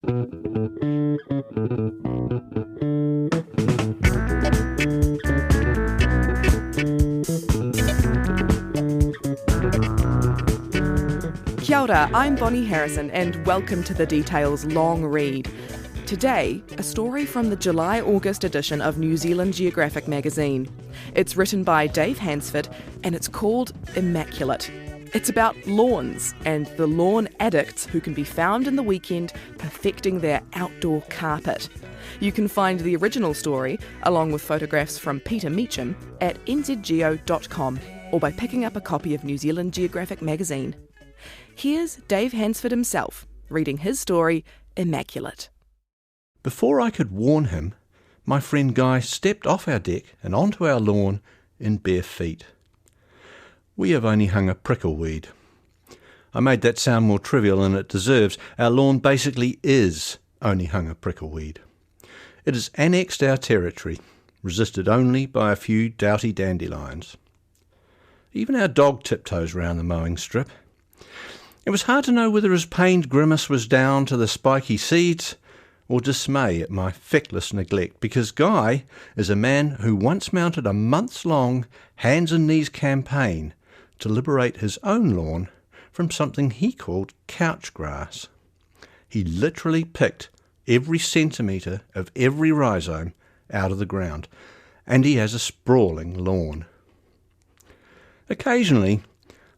Kia ora, I'm Bonnie Harrison and welcome to The Detail's long read. Today, a story from the July-August edition of New Zealand Geographic magazine. It's written by Dave Hansford and it's called Immaculate. It's about lawns and the lawn addicts who can be found in the weekend perfecting their outdoor carpet. You can find the original story, along with photographs from Peter Meacham, at nzgeo.com or by picking up a copy of New Zealand Geographic magazine. Here's Dave Hansford himself, reading his story, Immaculate. Before I could warn him, my friend Guy stepped off our deck and onto our lawn in bare feet. We have only hung a prickleweed. I made that sound more trivial than it deserves. Our lawn basically is only hung a prickleweed. It has annexed our territory, resisted only by a few doughty dandelions. Even our dog tiptoes round the mowing strip. It was hard to know whether his pained grimace was down to the spiky seeds or dismay at my feckless neglect, because Guy is a man who once mounted a months-long hands and knees campaign to liberate his own lawn from something he called couch grass. He literally picked every centimetre of every rhizome out of the ground, and he has a sprawling lawn. Occasionally,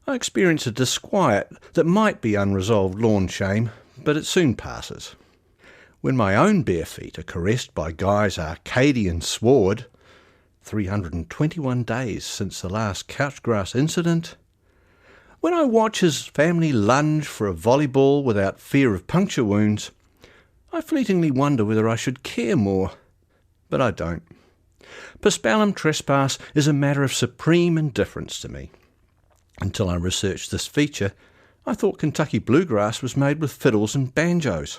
I experience a disquiet that might be unresolved lawn shame, but it soon passes. When my own bare feet are caressed by Guy's Arcadian sward, 321 days since the last couchgrass incident, when I watch his family lunge for a volleyball without fear of puncture wounds, I fleetingly wonder whether I should care more, but I don't. Postbellum trespass is a matter of supreme indifference to me. Until I researched this feature, I thought Kentucky bluegrass was made with fiddles and banjos.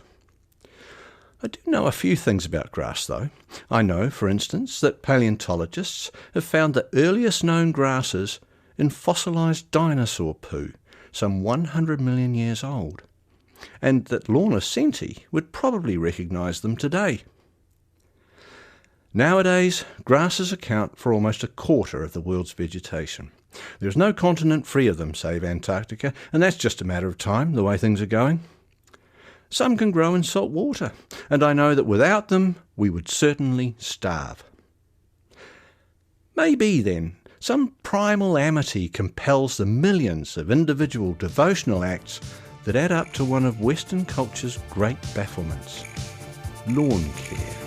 I do know a few things about grass, though. I know, for instance, that paleontologists have found the earliest known grasses in fossilised dinosaur poo, some 100 million years old, and that Lorna Senti would probably recognise them today. Nowadays, grasses account for almost a quarter of the world's vegetation. There is no continent free of them, save Antarctica, and that's just a matter of time, the way things are going. Some can grow in salt water, and I know that without them we would certainly starve. Maybe, then, some primal amity compels the millions of individual devotional acts that add up to one of Western culture's great bafflements: lawn care.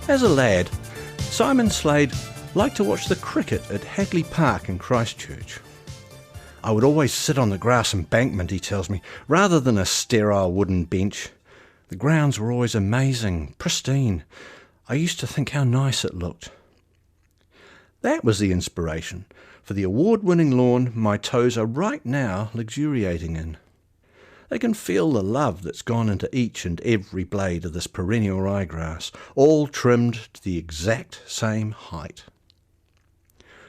As a lad, Simon Slade liked to watch the cricket at Hagley Park in Christchurch. I would always sit on the grass embankment, he tells me, rather than a sterile wooden bench. The grounds were always amazing, pristine. I used to think how nice it looked. That was the inspiration for the award-winning lawn my toes are right now luxuriating in. They can feel the love that's gone into each and every blade of this perennial ryegrass, all trimmed to the exact same height.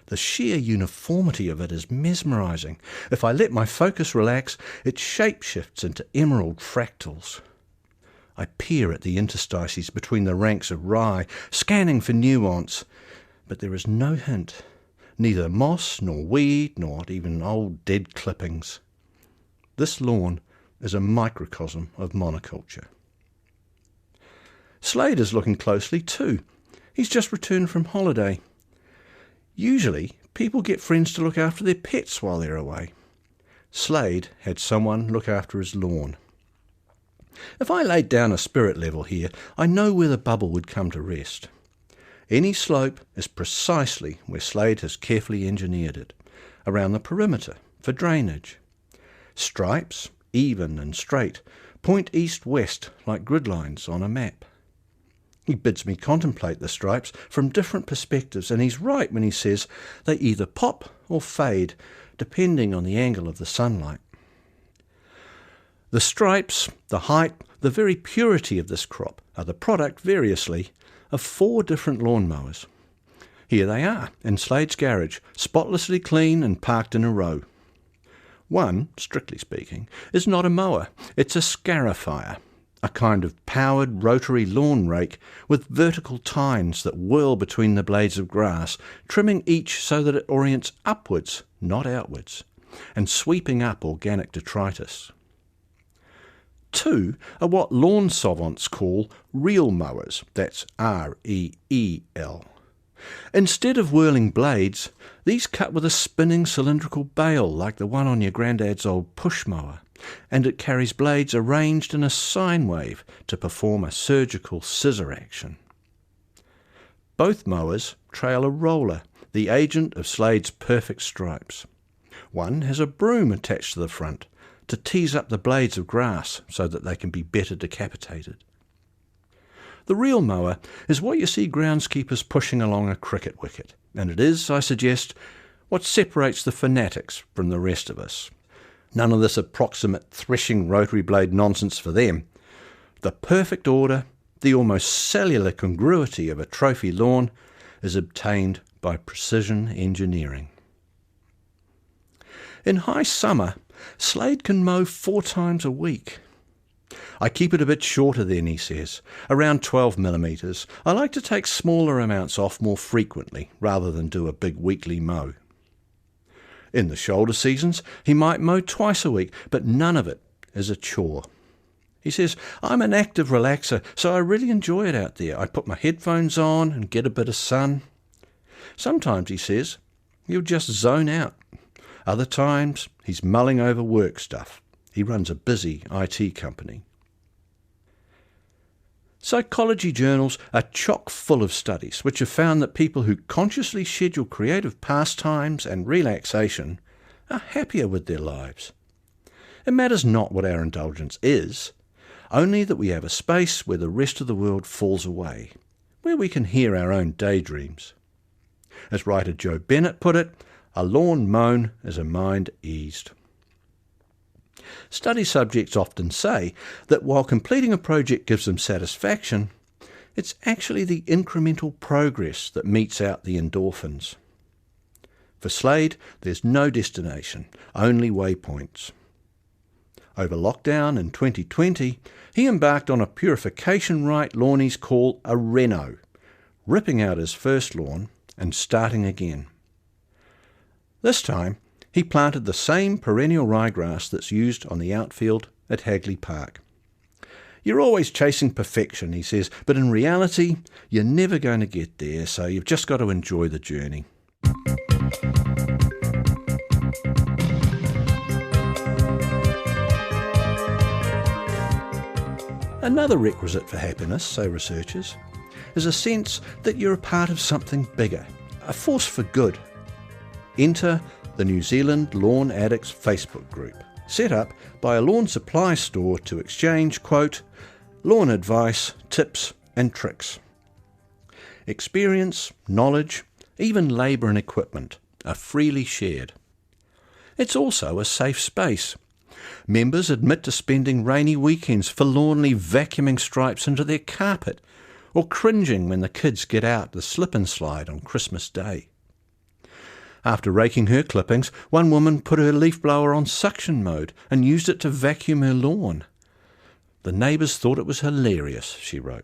The sheer uniformity of it is mesmerising. If I let my focus relax, it shapeshifts into emerald fractals. I peer at the interstices between the ranks of rye, scanning for nuance, but there is no hint, neither moss nor weed nor even old dead clippings. This lawn is a microcosm of monoculture. Slade is looking closely too. He's just returned from holiday. Usually, people get friends to look after their pets while they're away. Slade had someone look after his lawn. If I laid down a spirit level here, I know where the bubble would come to rest. Any slope is precisely where Slade has carefully engineered it, around the perimeter, for drainage. Stripes, even and straight, point east-west like grid lines on a map. He bids me contemplate the stripes from different perspectives, and he's right when he says they either pop or fade, depending on the angle of the sunlight. The stripes, the height, the very purity of this crop are the product, variously, of 4 different lawnmowers. Here they are, in Slade's garage, spotlessly clean and parked in a row. One, strictly speaking, is not a mower, it's a scarifier, a kind of powered rotary lawn rake with vertical tines that whirl between the blades of grass, trimming each so that it orients upwards, not outwards, and sweeping up organic detritus. Two are what lawn savants call reel mowers, that's R-E-E-L. Instead of whirling blades, these cut with a spinning cylindrical bale like the one on your granddad's old push mower, and it carries blades arranged in a sine wave to perform a surgical scissor action. Both mowers trail a roller, the agent of Slade's perfect stripes. One has a broom attached to the front to tease up the blades of grass so that they can be better decapitated. The reel mower is what you see groundskeepers pushing along a cricket wicket, and it is, I suggest, what separates the fanatics from the rest of us. None of this approximate threshing rotary blade nonsense for them. The perfect order, the almost cellular congruity of a trophy lawn is obtained by precision engineering. In high summer, Slade can mow 4 times a week. I keep it a bit shorter then, he says, around 12 millimetres. I like to take smaller amounts off more frequently, rather than do a big weekly mow. In the shoulder seasons, he might mow twice a week, but none of it is a chore. He says, I'm an active relaxer, so I really enjoy it out there. I put my headphones on and get a bit of sun. Sometimes, he says, he'll just zone out. Other times, he's mulling over work stuff. He runs a busy IT company. Psychology journals are chock full of studies which have found that people who consciously schedule creative pastimes and relaxation are happier with their lives. It matters not what our indulgence is, only that we have a space where the rest of the world falls away, where we can hear our own daydreams. As writer Joe Bennett put it, a lawn mown is a mind eased. Study subjects often say that while completing a project gives them satisfaction, it's actually the incremental progress that metes out the endorphins. For Slade, there's no destination, only waypoints. Over lockdown in 2020, he embarked on a purification rite lawnies call a reno, ripping out his first lawn and starting again. This time, he planted the same perennial ryegrass that's used on the outfield at Hagley Park. You're always chasing perfection, he says, but in reality, you're never going to get there, so you've just got to enjoy the journey. Another requisite for happiness, say researchers, is a sense that you're a part of something bigger, a force for good. Enter the New Zealand Lawn Addicts Facebook group, set up by a lawn supply store to exchange, quote, lawn advice, tips and tricks. Experience, knowledge, even labour and equipment are freely shared. It's also a safe space. Members admit to spending rainy weekends forlornly vacuuming stripes into their carpet, or cringing when the kids get out the slip and slide on Christmas Day. After raking her clippings, one woman put her leaf blower on suction mode and used it to vacuum her lawn. The neighbours thought it was hilarious, she wrote.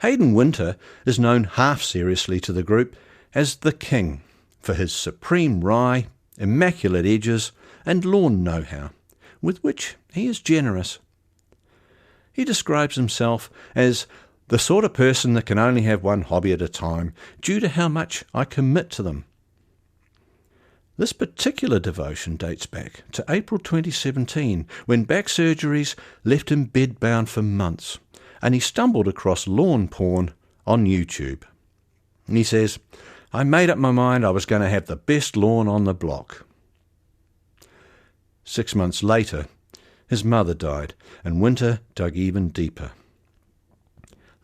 Hayden Winter is known half seriously to the group as the King for his supreme rye, immaculate edges and lawn know-how, with which he is generous. He describes himself as the sort of person that can only have one hobby at a time due to how much I commit to them. This particular devotion dates back to April 2017, when back surgeries left him bedbound for months, and he stumbled across lawn porn on YouTube. And he says, I made up my mind I was going to have the best lawn on the block. 6 months later, his mother died, and Winter dug even deeper.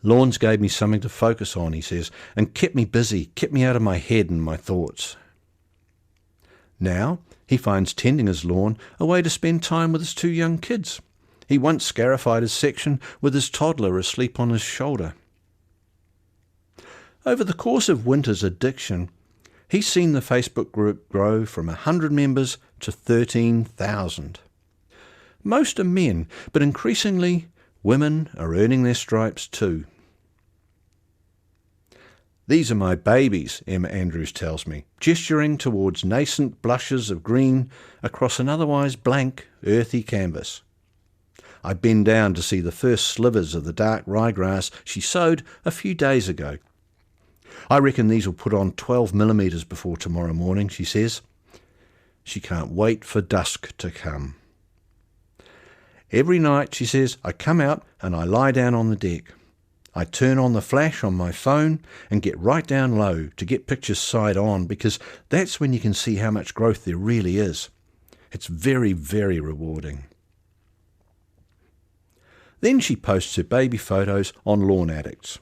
Lawns gave me something to focus on, he says, and kept me busy, kept me out of my head and my thoughts. Now, he finds tending his lawn a way to spend time with his 2 young kids. He once scarified his section with his toddler asleep on his shoulder. Over the course of Winter's addiction, He's seen the Facebook group grow from 100 members to 13,000. Most are men, but increasingly women are earning their stripes too. These are my babies, Emma Andrews tells me, gesturing towards nascent blushes of green across an otherwise blank, earthy canvas. I bend down to see the first slivers of the dark ryegrass she sowed a few days ago. I reckon these will put on 12 millimetres before tomorrow morning, she says. She can't wait for dusk to come. Every night, she says, I come out and I lie down on the deck. I turn on the flash on my phone and get right down low to get pictures side on, because that's when you can see how much growth there really is. It's very, very rewarding. Then she posts her baby photos on Lawn Addicts.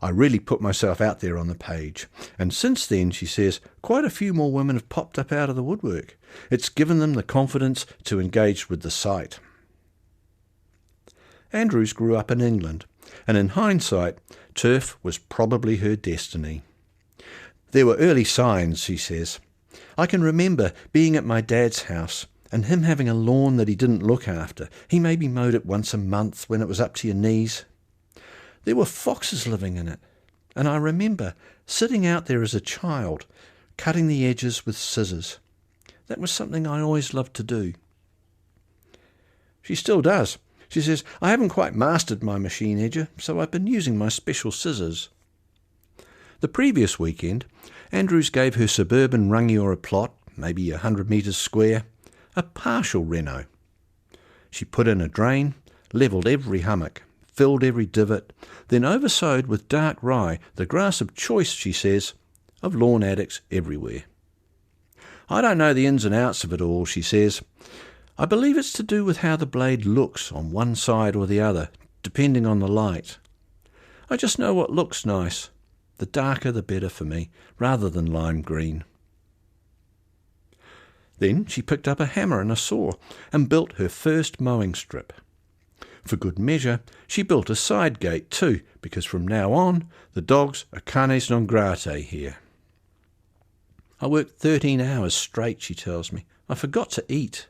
I really put myself out there on the page, and since then, she says, quite a few more women have popped up out of the woodwork. It's given them the confidence to engage with the site. Andrews grew up in England, and in hindsight, turf was probably her destiny. There were early signs, she says. I can remember being at my dad's house and him having a lawn that he didn't look after. He maybe mowed it once a month when it was up to your knees. There were foxes living in it, and I remember sitting out there as a child, cutting the edges with scissors. That was something I always loved to do. She still does. She says, I haven't quite mastered my machine edger, so I've been using my special scissors. The previous weekend, Andrews gave her suburban Rangiora plot, maybe 100 metres square, a partial reno. She put in a drain, levelled every hummock, filled every divot, then oversowed with dark rye, the grass of choice, she says, of lawn addicts everywhere. I don't know the ins and outs of it all, she says. I believe it's to do with how the blade looks on one side or the other, depending on the light. I just know what looks nice. The darker the better for me, rather than lime green. Then she picked up a hammer and a saw and built her first mowing strip. For good measure, she built a side gate too, because from now on, the dogs are canes non gratae here. I worked 13 hours straight, she tells me. I forgot to eat.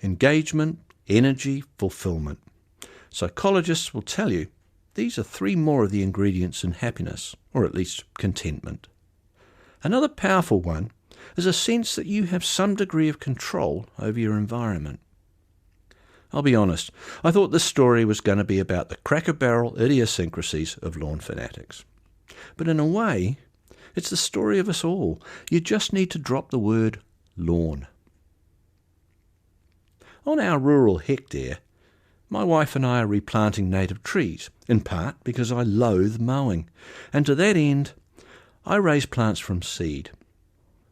Engagement, energy, fulfillment. Psychologists will tell you these are 3 more of the ingredients in happiness, or at least contentment. Another powerful one is a sense that you have some degree of control over your environment. I'll be honest, I thought this story was going to be about the Cracker Barrel idiosyncrasies of lawn fanatics. But in a way, it's the story of us all. You just need to drop the word lawn. On our rural hectare, my wife and I are replanting native trees, in part because I loathe mowing, and to that end, I raise plants from seed.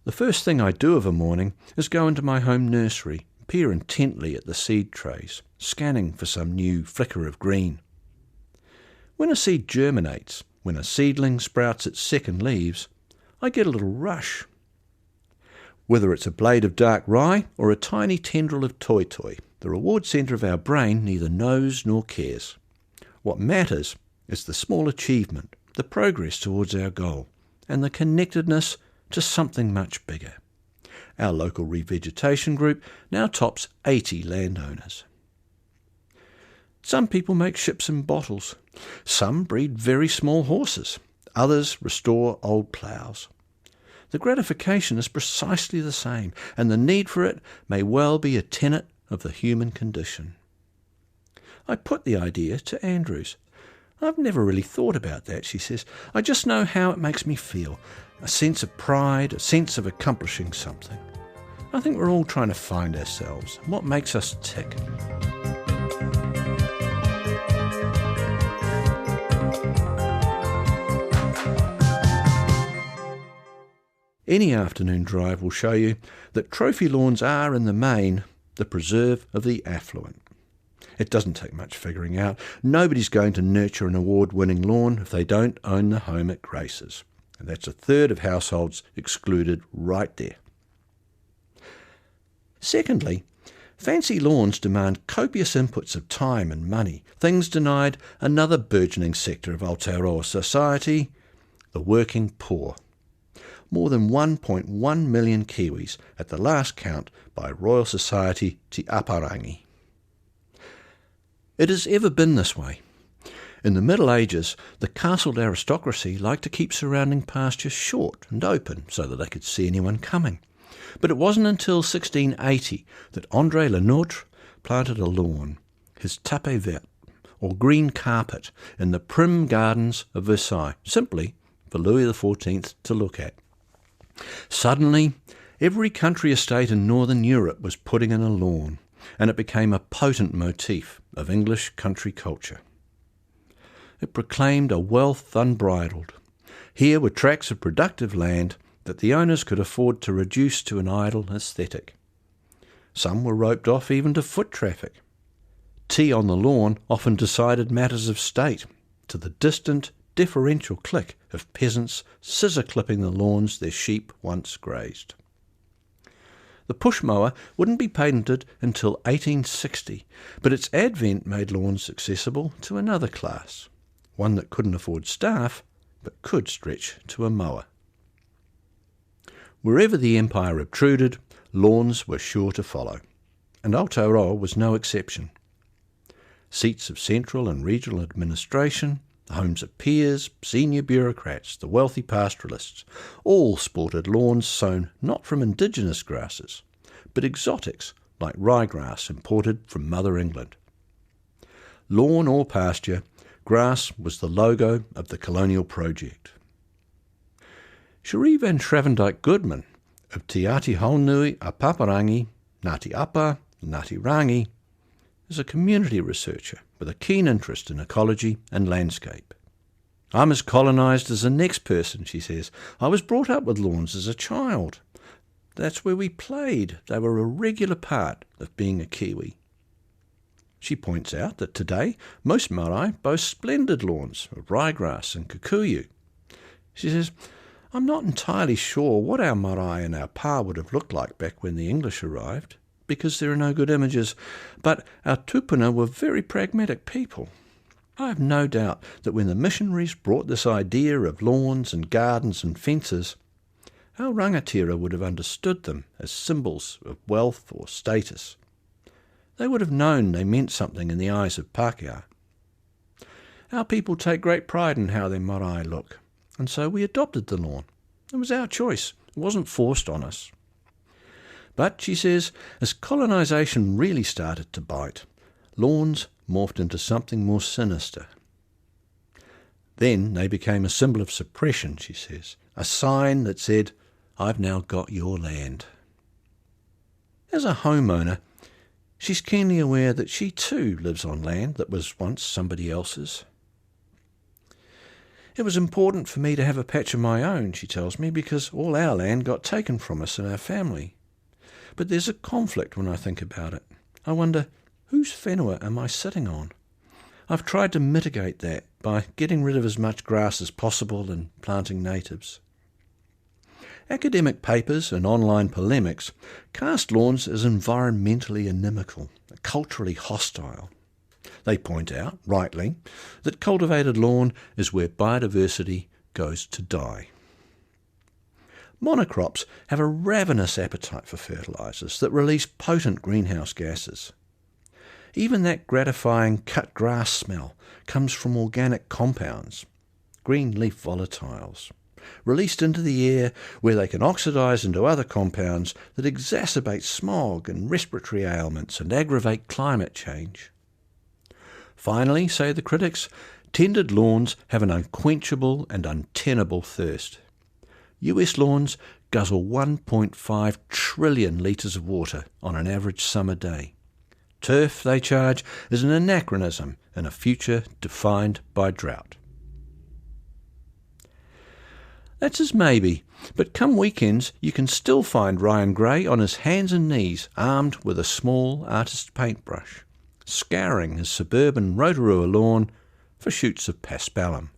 The first thing I do of a morning is go into my home nursery, peer intently at the seed trays, scanning for some new flicker of green. When a seed germinates, when a seedling sprouts its second leaves, I get a little rush. Whether it's a blade of dark rye or a tiny tendril of toy, the reward centre of our brain neither knows nor cares. What matters is the small achievement, the progress towards our goal, and the connectedness to something much bigger. Our local revegetation group now tops 80 landowners. Some people make ships and bottles. Some breed very small horses. Others restore old ploughs. The gratification is precisely the same, and the need for it may well be a tenet of the human condition. I put the idea to Andrews. I've never really thought about that, she says. I just know how it makes me feel. A sense of pride, a sense of accomplishing something. I think we're all trying to find ourselves, what makes us tick. Any afternoon drive will show you that trophy lawns are, in the main, the preserve of the affluent. It doesn't take much figuring out. Nobody's going to nurture an award-winning lawn if they don't own the home it graces. And that's a third of households excluded right there. Secondly, fancy lawns demand copious inputs of time and money, things denied another burgeoning sector of Aotearoa society, the working poor. More than 1.1 million Kiwis at the last count by Royal Society Te Aparangi. It has ever been this way. In the Middle Ages, the castled aristocracy liked to keep surrounding pastures short and open so that they could see anyone coming. But it wasn't until 1680 that André Le Nôtre planted a lawn, his tapis vert, or green carpet, in the prim gardens of Versailles, simply for Louis XIV to look at. Suddenly, every country estate in northern Europe was putting in a lawn, and it became a potent motif of English country culture. It proclaimed a wealth unbridled. Here were tracts of productive land that the owners could afford to reduce to an idle aesthetic. Some were roped off even to foot traffic. Tea on the lawn often decided matters of state, to the distant, deferential click of peasants scissor-clipping the lawns their sheep once grazed. The push mower wouldn't be patented until 1860, but its advent made lawns accessible to another class, one that couldn't afford staff, but could stretch to a mower. Wherever the empire obtruded, lawns were sure to follow, and Aotearoa was no exception. Seats of central and regional administration, the homes of peers, senior bureaucrats, the wealthy pastoralists, all sported lawns sown not from indigenous grasses, but exotics like ryegrass imported from Mother England. Lawn or pasture, grass was the logo of the colonial project. Cherie van Schravendijk Goodman of Te Ati Haunui a Paparangi, Ngāti Apa, Ngāti Rangi, is a community researcher with a keen interest in ecology and landscape. I'm as colonised as the next person, she says. I was brought up with lawns as a child. That's where we played. They were a regular part of being a Kiwi. She points out that today most marae boast splendid lawns of ryegrass and kikuyu. She says, I'm not entirely sure what our marae and our pa would have looked like back when the English arrived, because there are no good images, but our tupuna were very pragmatic people. I have no doubt that when the missionaries brought this idea of lawns and gardens and fences, our rangatira would have understood them as symbols of wealth or status. They would have known they meant something in the eyes of Pākehā. Our people take great pride in how their marae look, and so we adopted the lawn. It was our choice. It wasn't forced on us. But, she says, as colonisation really started to bite, lawns morphed into something more sinister. Then they became a symbol of suppression, she says, a sign that said, I've now got your land. As a homeowner, she's keenly aware that she too lives on land that was once somebody else's. It was important for me to have a patch of my own, she tells me, because all our land got taken from us and our family. But there's a conflict when I think about it. I wonder, whose whenua am I sitting on? I've tried to mitigate that by getting rid of as much grass as possible and planting natives. Academic papers and online polemics cast lawns as environmentally inimical, culturally hostile. They point out, rightly, that cultivated lawn is where biodiversity goes to die. Monocrops have a ravenous appetite for fertilisers that release potent greenhouse gases. Even that gratifying cut grass smell comes from organic compounds, green leaf volatiles, released into the air where they can oxidise into other compounds that exacerbate smog and respiratory ailments and aggravate climate change. Finally, say the critics, tended lawns have an unquenchable and untenable thirst. US lawns guzzle 1.5 trillion litres of water on an average summer day. Turf, they charge, is an anachronism in a future defined by drought. That's as maybe, but come weekends you can still find Ryan Gray on his hands and knees, armed with a small artist's paintbrush, scouring his suburban Rotorua lawn for shoots of paspalum.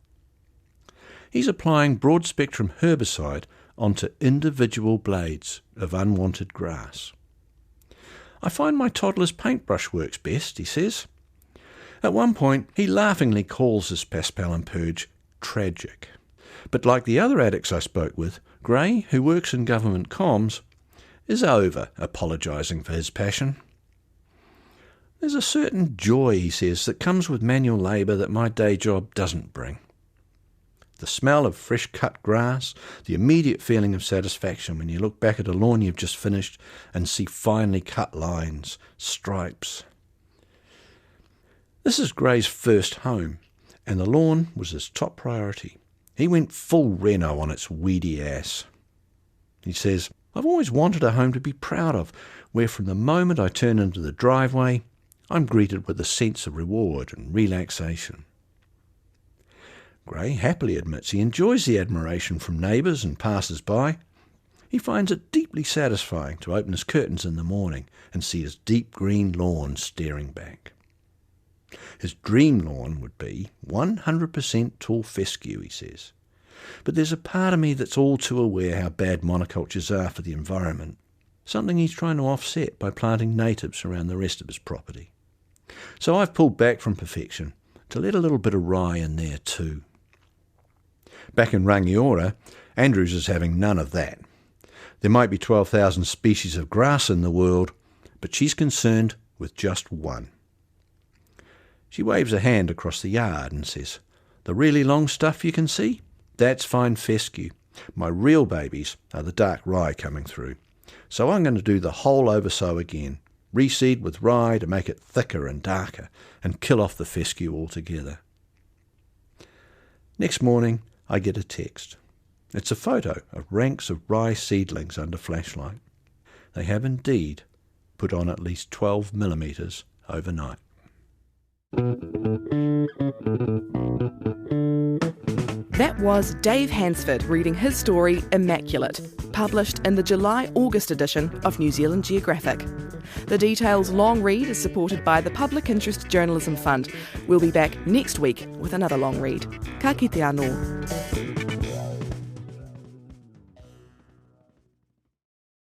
He's applying broad-spectrum herbicide onto individual blades of unwanted grass. I find my toddler's paintbrush works best, he says. At one point, he laughingly calls his paspalum purge tragic. But like the other addicts I spoke with, Gray, who works in government comms, is over apologising for his passion. There's a certain joy, he says, that comes with manual labour that my day job doesn't bring. The smell of fresh cut grass, the immediate feeling of satisfaction when you look back at a lawn you've just finished and see finely cut lines, stripes. This is Gray's first home, and the lawn was his top priority. He went full reno on its weedy ass. He says, I've always wanted a home to be proud of, where from the moment I turn into the driveway, I'm greeted with a sense of reward and relaxation. Gray happily admits he enjoys the admiration from neighbours and passers-by. He finds it deeply satisfying to open his curtains in the morning and see his deep green lawn staring back. His dream lawn would be 100% tall fescue, he says. But there's a part of me that's all too aware how bad monocultures are for the environment, something he's trying to offset by planting natives around the rest of his property. So I've pulled back from perfection to let a little bit of rye in there too. Back in Rangiora, Andrews is having none of that. There might be 12,000 species of grass in the world, but she's concerned with just one. She waves a hand across the yard and says, the really long stuff you can see? That's fine fescue. My real babies are the dark rye coming through. So I'm going to do the whole oversow again, reseed with rye to make it thicker and darker, and kill off the fescue altogether. Next morning, I get a text. It's a photo of ranks of rye seedlings under flashlight. They have indeed put on at least 12 millimetres overnight. That was Dave Hansford reading his story Immaculate, published in the July-August edition of New Zealand Geographic. The Details long read is supported by the Public Interest Journalism Fund. We'll be back next week with another long read. Ka kite anō.